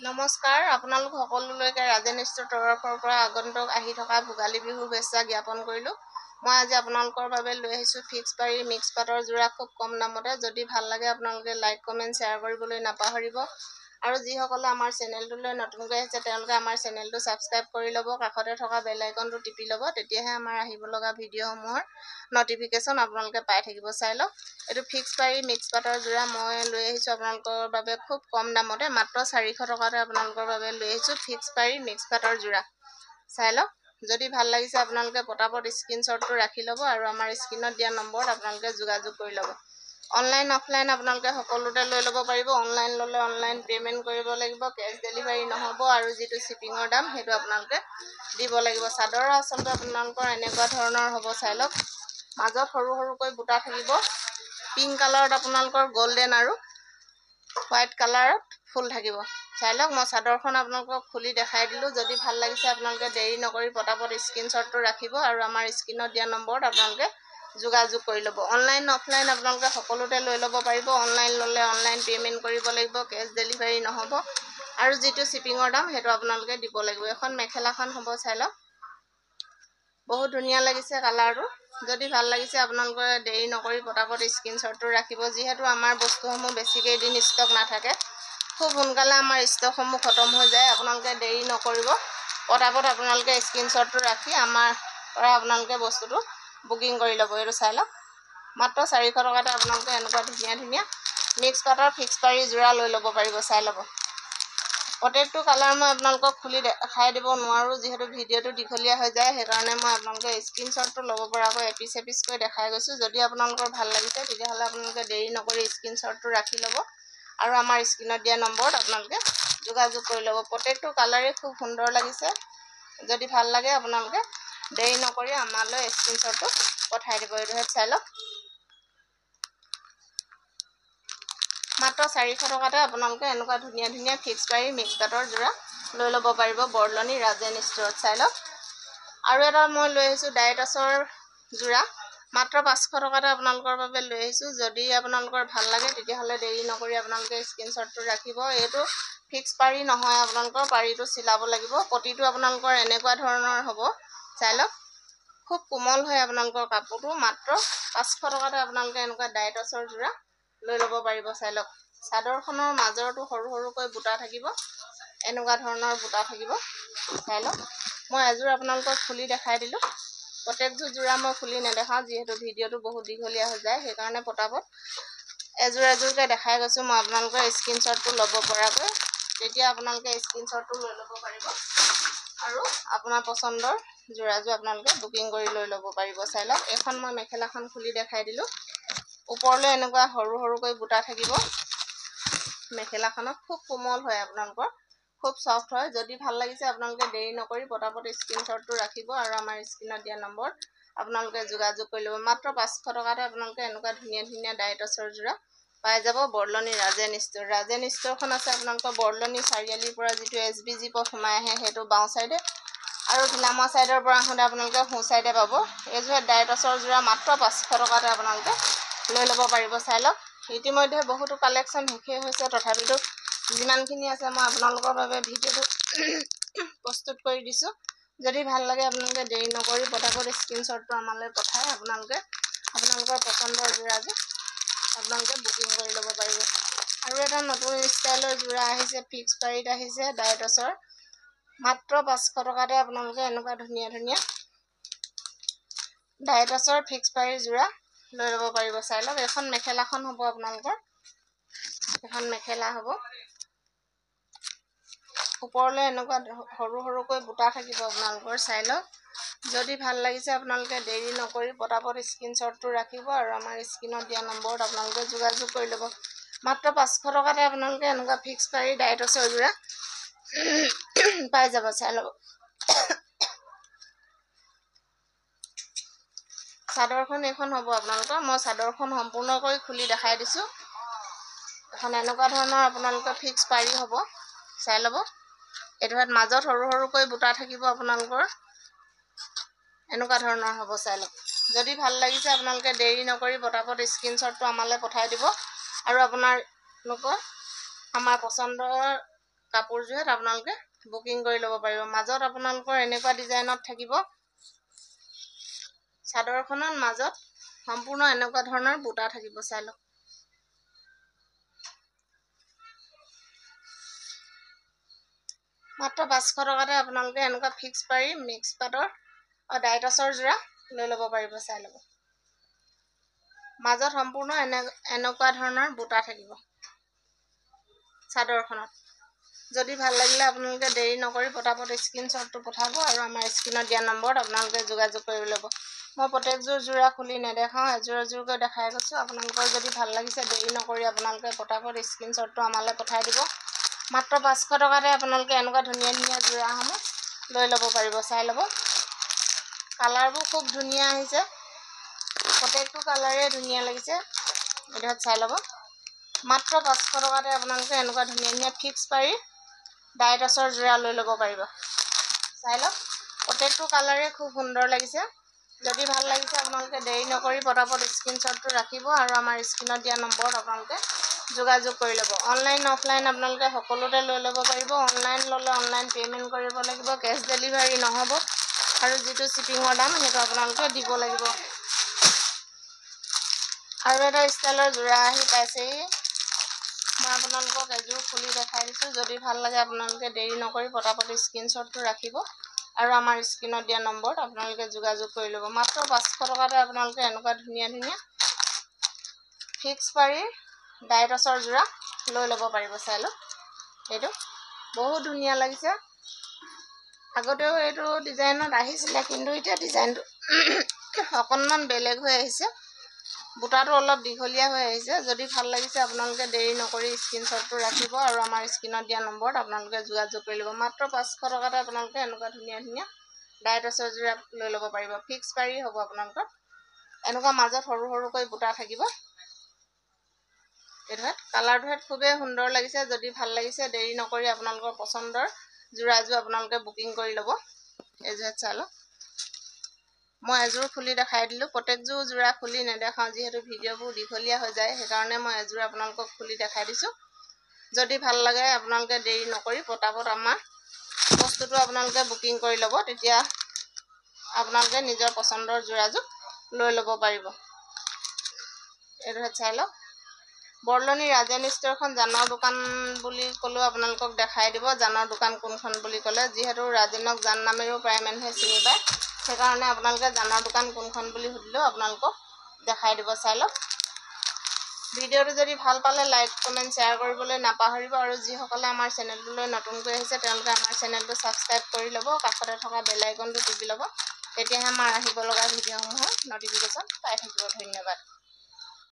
নমস্কাৰ, আপোনালোক সকলোলৈকে ৰাজেন ষ্ট'ৰৰ তৰফৰ পৰা আগন্তুক আহি থকা ভোগালী বিহুৰ শুভেচ্ছা জ্ঞাপন কৰিলোঁ। মই আজি আপোনালোকৰ বাবে লৈ আহিছোঁ ফিক্স পাৰি মিক্স পাটৰ যোৰা খুব কম দামতে। যদি ভাল লাগে আপোনালোকে লাইক কমেণ্ট শ্বেয়াৰ কৰিবলৈ নাপাহৰিব। আৰু যিসকলে আমাৰ চেনেলটোলৈ নতুনকৈ আহিছে তেওঁলোকে আমাৰ চেনেলটো ছাবস্ক্ৰাইব কৰি ল'ব, কাষতে থকা বেল আইকনটো টিপি ল'ব, তেতিয়াহে আমাৰ আহিব লগা ভিডিঅ'সমূহৰ নটিফিকেশ্যন আপোনালোকে পাই থাকিব। চাই লওক, এইটো ফিক্স পাৰি মিক্স পাটৰ যোৰা মই লৈ আহিছোঁ আপোনালোকৰ বাবে খুব কম দামতে, মাত্ৰ 400 টকাতে আপোনালোকৰ বাবে লৈ আহিছোঁ ফিক্স পাৰি মিক্স পাটৰ যোৰা। চাই লওক, যদি ভাল লাগিছে আপোনালোকে পটাপট স্ক্ৰীনশ্বটটো ৰাখি ল'ব আৰু আমাৰ স্ক্ৰীনত দিয়া নম্বৰত আপোনালোকে যোগাযোগ কৰি ল'ব। অনলাইন অফলাইন আপোনালোকে সকলোতে লৈ ল'ব পাৰিব। অনলাইন ল'লে অনলাইন পে'মেণ্ট কৰিব লাগিব, কেছ ডেলিভাৰী নহ'ব, আৰু যিটো শ্বিপিঙৰ দাম সেইটো আপোনালোকে দিব লাগিব। চাদৰৰ আচলতে আপোনালোকৰ এনেকুৱা ধৰণৰ হ'ব, চাই লওক, মাজত সৰু সৰুকৈ বুটা থাকিব, পিংক কালাৰত আপোনালোকৰ গল্ডেন আৰু হোৱাইট কালাৰত ফুল থাকিব। চাই লওক, মই চাদৰখন আপোনালোকক খুলি দেখাই দিলোঁ। যদি ভাল লাগিছে আপোনালোকে দেৰি নকৰি পটাপট স্ক্ৰীনশ্বটটো ৰাখিব আৰু আমাৰ স্ক্ৰীনত দিয়া নম্বৰত আপোনালোকে যোগাযোগ কৰি ল'ব। অনলাইন অফলাইন আপোনালোকে সকলোতে লৈ ল'ব পাৰিব। অনলাইন ল'লে অনলাইন পে'মেণ্ট কৰিব লাগিব, কেছ ডেলিভাৰী নহ'ব, আৰু যিটো শ্বিপিঙৰ দাম সেইটো আপোনালোকে দিব লাগিব। এখন মেখেলাখন হ'ব, চাই লওক, বহুত ধুনীয়া লাগিছে কালাৰটো। যদি ভাল লাগিছে আপোনালোকে দেৰি নকৰি পটাপট স্ক্ৰীনশ্বটটো ৰাখিব। যিহেতু আমাৰ বস্তুসমূহ বেছিকৈ দিন ষ্টক নাথাকে, খুব সোনকালে আমাৰ ষ্টকসমূহ খতম হৈ যায়। আপোনালোকে দেৰি নকৰিব, পটাপট আপোনালোকে স্ক্ৰীনশ্বটটো ৰাখি আমাৰ পৰা আপোনালোকে বস্তুটো বুকিং কৰি ল'ব। এইটো চাই লওক, মাত্ৰ 400 টকাতে আপোনালোকে এনেকুৱা ধুনীয়া ধুনীয়া মিক্স পাটৰ ফিক্স পাৰি যোৰা লৈ ল'ব পাৰিব। চাই ল'ব, প্ৰত্যেকটো কালাৰ মই আপোনালোকক খুলি দেখাই দিব নোৱাৰোঁ, যিহেতু ভিডিঅ'টো দীঘলীয়া হৈ যায়। সেইকাৰণে মই আপোনালোকে স্ক্ৰীনশ্বটটো ল'ব পৰাকৈ এপিচ এপিচকৈ দেখাই গৈছোঁ। যদি আপোনালোকৰ ভাল লাগিছে তেতিয়াহ'লে আপোনালোকে দেৰি নকৰি স্ক্ৰীনশ্বটটো ৰাখি ল'ব আৰু আমাৰ স্ক্ৰীনত দিয়া নম্বৰত আপোনালোকে যোগাযোগ কৰি ল'ব। প্ৰত্যেকটো কালাৰেই খুব সুন্দৰ লাগিছে। যদি ভাল লাগে আপোনালোকে দেৰি নকৰি আমালৈ স্ক্ৰীনশ্বটটো পঠাই দিব। এইটোহে চাই লওক, মাত্ৰ 400 টকাতে আপোনালোকে এনেকুৱা ধুনীয়া ধুনীয়া ফিক্স পাৰি মিক্স পাটৰ যোৰা লৈ ল'ব পাৰিব বৰলনি ৰাজেন ষ্ট'ৰত। চাই লওক, আৰু এটা মই লৈ আহিছোঁ ডাইটাছৰ যোৰা, মাত্ৰ 500 টকাতে আপোনালোকৰ বাবে লৈ আহিছোঁ। যদি আপোনালোকৰ ভাল লাগে তেতিয়াহ'লে দেৰি নকৰি আপোনালোকে স্ক্ৰীনশ্বটটো ৰাখিব। এইটো ফিক্স পাৰি নহয়, আপোনালোকৰ পাৰিটো চিলাব লাগিব। প্ৰতিটো আপোনালোকৰ এনেকুৱা ধৰণৰ হ'ব, চাই লওক, খুব কোমল হয় আপোনালোকৰ কাপোৰটো। মাত্ৰ 500 টকাতে আপোনালোকে এনেকুৱা ডাইটাছৰ যোৰা লৈ ল'ব পাৰিব। চাই লওক, চাদৰখনৰ মাজৰটো সৰু সৰুকৈ বুটা থাকিব, এনেকুৱা ধৰণৰ বুটা থাকিব। চাই লওক, মই এযোৰ আপোনালোকক খুলি দেখাই দিলোঁ। প্ৰত্যেকযোৰ যোৰা মই খুলি নেদেখাওঁ, যিহেতু ভিডিঅ'টো বহুত দীঘলীয়া হৈ যায়। সেইকাৰণে পটাপট এযোৰ এযোৰকৈ দেখাই গৈছোঁ মই আপোনালোকৰ স্ক্ৰীনশ্বটটো ল'ব পৰাকৈ। তেতিয়া আপোনালোকে স্ক্ৰীনশ্বটটো লৈ ল'ব পাৰিব আৰু আপোনাৰ পচন্দৰ যোৰাযোৰ আপোনালোকে বুকিং কৰি লৈ ল'ব পাৰিব। চাই লওক, এইখন মই মেখেলাখন খুলি দেখাই দিলোঁ। ওপৰলৈ এনেকুৱা সৰু সৰুকৈ বুটা থাকিব। মেখেলাখনত খুব কোমল হয় আপোনালোকৰ, খুব ছফ্ট হয়। যদি ভাল লাগিছে আপোনালোকে দেৰি নকৰি পটাপট স্ক্ৰীনশ্বটটো ৰাখিব আৰু আমাৰ স্ক্ৰীনত দিয়া নম্বৰত আপোনালোকে যোগাযোগ কৰি ল'ব। মাত্ৰ 500 টকাতে আপোনালোকে এনেকুৱা ধুনীয়া ধুনীয়া ডাইটাছৰ যোৰা পাই যাব বৰলনি ৰাজেন ষ্ট'ৰ। ৰাজেন ষ্ট'ৰখন আছে আপোনালোকৰ বৰলনি চাৰিআলিৰ পৰা যিটো SBG পথ সোমাই আহে সেইটো বাওঁ ছাইডে, আৰু ঘিলামৰা ছাইডৰ পৰা আহোঁতে আপোনালোকে সোঁ ছাইডে পাব। এইযোৰ ডাইটাছৰ যোৰা মাত্ৰ 500 টকাতে আপোনালোকে লৈ ল'ব পাৰিব। চাই লওক, ইতিমধ্যে বহুতো কালেকশ্যন শেষেই হৈছে, তথাপিতো যিমানখিনি আছে মই আপোনালোকৰ বাবে ভিডিঅ'টো প্ৰস্তুত কৰি দিছোঁ। যদি ভাল লাগে আপোনালোকে দেৰি নকৰি পটাপট স্ক্ৰীনশ্বটটো আমালৈ পঠাই আপোনালোকৰ পচন্দৰ যোৰাযোৰ আপোনালোকে বুকিং কৰি ল'ব পাৰিব। আৰু এটা নতুন ষ্টাইলৰ যোৰা আহিছে, ফিক্স পাৰিত আহিছে ডাইটাছৰ, মাত্ৰ 500 টকাতে আপোনালোকে এনেকুৱা ধুনীয়া ধুনীয়া ডাইটাছৰ ফিক্স পাৰি যোৰা লৈ ল'ব পাৰিব। চাই লওক, এখন মেখেলাখন হ'ব আপোনালোকৰ, এখন মেখেলা হ'ব, ওপৰলৈ এনেকুৱা সৰু সৰুকৈ বুটা থাকিব আপোনালোকৰ। চাই লওক, যদি ভাল লাগিছে আপোনালোকে দেৰি নকৰি পটাপট স্ক্ৰীনশ্বটটো ৰাখিব আৰু আমাৰ স্ক্ৰীনত দিয়া নম্বৰত আপোনালোকে যোগাযোগ কৰি ল'ব। মাত্ৰ 500 টকাতে আপোনালোকে এনেকুৱা ফিক্স পাৰি ডাইটাছৰ যোৰা পাই যাব। চাই ল'ব, চাদৰখন এইখন হ'ব আপোনালোকৰ, মই চাদৰখন সম্পূৰ্ণকৈ খুলি দেখাই দিছোঁ। এখন এনেকুৱা ধৰণৰ আপোনালোকৰ ফিক্স পাৰি হ'ব। চাই ল'ব, এইটোত মাজত সৰু সৰুকৈ বুটা থাকিব আপোনালোকৰ, এনেকুৱা ধৰণৰ হ'ব। চাই লওক, যদি ভাল লাগিছে আপোনালোকে দেৰি নকৰি পটাপট স্ক্ৰীনশ্বটটো আমালৈ পঠাই দিব আৰু আপোনালোকৰ আমাৰ পচন্দৰ কাপোৰযোৰত আপোনালোকে বুকিং কৰি ল'ব পাৰিব। মাজত আপোনালোকৰ এনেকুৱা ডিজাইনত থাকিব। চাদৰখনৰ মাজত সম্পূৰ্ণ এনেকুৱা ধৰণৰ বুটা থাকিব। চাই লওক। মাত্ৰ 500 টকাতে আপোনালোকে এনেকুৱা ফিক্স পাৰি মিক্স পাটৰ ডাইটছৰ যোৰা লৈ ল'ব পাৰিব। চাই ল'ব। মাজত সম্পূৰ্ণ এনেকুৱা ধৰণৰ বুটা থাকিব চাদৰখনত। যদি ভাল লাগিলে আপোনালোকে দেৰি নকৰি পটাপট স্ক্ৰীনশ্বটটো পঠাব আৰু আমাৰ স্ক্ৰীনত দিয়া নম্বৰত আপোনালোকে যোগাযোগ কৰি ল'ব। মই প্ৰত্যেকযোৰ যোৰা খুলি নেদেখাওঁ, এযোৰ এযোৰকৈ দেখাই গৈছোঁ। আপোনালোকৰ যদি ভাল লাগিছে দেৰি নকৰি আপোনালোকে পটাপট স্ক্ৰীনশ্বটটো আমালৈ পঠাই দিব। মাত্ৰ 500 টকাতে আপোনালোকে এনেকুৱা ধুনীয়া ধুনীয়া যোৰাসমূহ লৈ ল'ব পাৰিব। চাই ল'ব। কালাৰবোৰ খুব ধুনীয়া আহিছে। প্ৰত্যেকটো কালাৰে ধুনীয়া লাগিছে। এইটোত চাই ল'ব। মাত্ৰ 500 টকাতে আপোনালোকে এনেকুৱা ধুনীয়া ধুনীয়া ফিক্স পাৰি ডাইটছৰ যোৰা লৈ ল'ব পাৰিব। চাই লওক। প্ৰত্যেকটো কালাৰে খুব সুন্দৰ লাগিছে। যদি ভাল লাগিছে আপোনালোকে দেৰি নকৰি পটাপট স্ক্ৰীনশ্বটটো ৰাখিব আৰু আমাৰ স্ক্ৰীনত দিয়া নম্বৰত আপোনালোকে যোগাযোগ কৰি ল'ব। অনলাইন অফলাইন আপোনালোকে সকলোতে লৈ ল'ব পাৰিব। অনলাইন ল'লে অনলাইন পে'মেণ্ট কৰিব লাগিব। কেছ ডেলিভাৰী নহ'ব আৰু যিটো শ্বিপিঙৰ দাম সেইটো আপোনালোকে দিব লাগিব। আৰু এটা ষ্টাইলৰ যোৰা আহি পাইছেহি। মই আপোনালোকক এযোৰ খুলি দেখাই দিছোঁ। যদি ভাল লাগে আপোনালোকে দেৰি নকৰি পটাপট স্ক্ৰীনশ্বটটো ৰাখিব আৰু আমাৰ স্ক্ৰীনত দিয়া নম্বৰত আপোনালোকে যোগাযোগ কৰি ল'ব। মাত্ৰ 500 টকাতে আপোনালোকে এনেকুৱা ধুনীয়া ধুনীয়া ফিক্স পাৰি ডাইটছৰ যোৰা লৈ ল'ব পাৰিব। চাই লওক। এইটো বহুত ধুনীয়া লাগিছে। আগতেও এইটো ডিজাইনত আহিছিলে, কিন্তু এতিয়া ডিজাইনটো অকণমান বেলেগ হৈ আহিছে। বুটাটো অলপ দীঘলীয়া হৈ আহিছে। যদি ভাল লাগিছে আপোনালোকে দেৰি নকৰি স্ক্ৰীনশ্বটটো ৰাখিব আৰু আমাৰ স্ক্ৰীনত দিয়া নম্বৰত আপোনালোকে যোগাযোগ কৰি ল'ব। মাত্ৰ 500 টকাতে আপোনালোকে এনেকুৱা ধুনীয়া ধুনীয়া ডাইটছৰ যোৰা লৈ ল'ব পাৰিব। ফিক্স পাৰি হ'ব আপোনালোকৰ। এনেকুৱা মাজত সৰু সৰুকৈ বুটা থাকিব। এইটোত কালাৰটোহেত খুবেই সুন্দৰ লাগিছে। যদি ভাল লাগিছে দেৰি নকৰি আপোনালোকৰ পচন্দৰ যোৰাযোৰ আপোনালোকে বুকিং কৰি ল'ব। এইযোৰত চাই লওক। মই এযোৰ খুলি দেখাই দিলোঁ। প্ৰত্যেকযোৰ যোৰা খুলি নেদেখাওঁ, যিহেতু ভিডিঅ'বোৰ দীঘলীয়া হৈ যায়। সেইকাৰণে মই এযোৰ আপোনালোকক খুলি দেখাই দিছোঁ। যদি ভাল লাগে আপোনালোকে দেৰি নকৰি পটাপট আমাৰ বস্তুটো আপোনালোকে বুকিং কৰি ল'ব। তেতিয়া আপোনালোকে নিজৰ পচন্দৰ যোৰাযোৰ লৈ ল'ব পাৰিব। এইটোত চাই লওক। বৰলনি ৰাজেন ষ্ট'ৰখন জানৰ দোকান বুলি ক'লেও আপোনালোকক দেখাই দিব। জানৰ দোকান কোনখন বুলি ক'লে, যিহেতু ৰাজেনক জান নামেৰেও প্ৰায় মানুহে চিনি পায়। সেইকাৰণে আপোনালোকে জানৰ দোকান কোনখন বুলি সুধিলেও আপোনালোকক দেখাই দিব। চাই লওক। ভিডিঅ'টো যদি ভাল পালে লাইক কমেণ্ট শ্বেয়াৰ কৰিবলৈ নাপাহৰিব আৰু যিসকলে আমাৰ চেনেলটোলৈ নতুনকৈ আহিছে তেওঁলোকে আমাৰ চেনেলটো ছাবস্ক্ৰাইব কৰি ল'ব। কাষতে থকা বেল আইকনটো টিপি ল'ব। তেতিয়াহে আমাৰ আহিব লগা ভিডিঅ'সমূহৰ ন'টিফিকেশ্যন পাই থাকিব। ধন্যবাদ।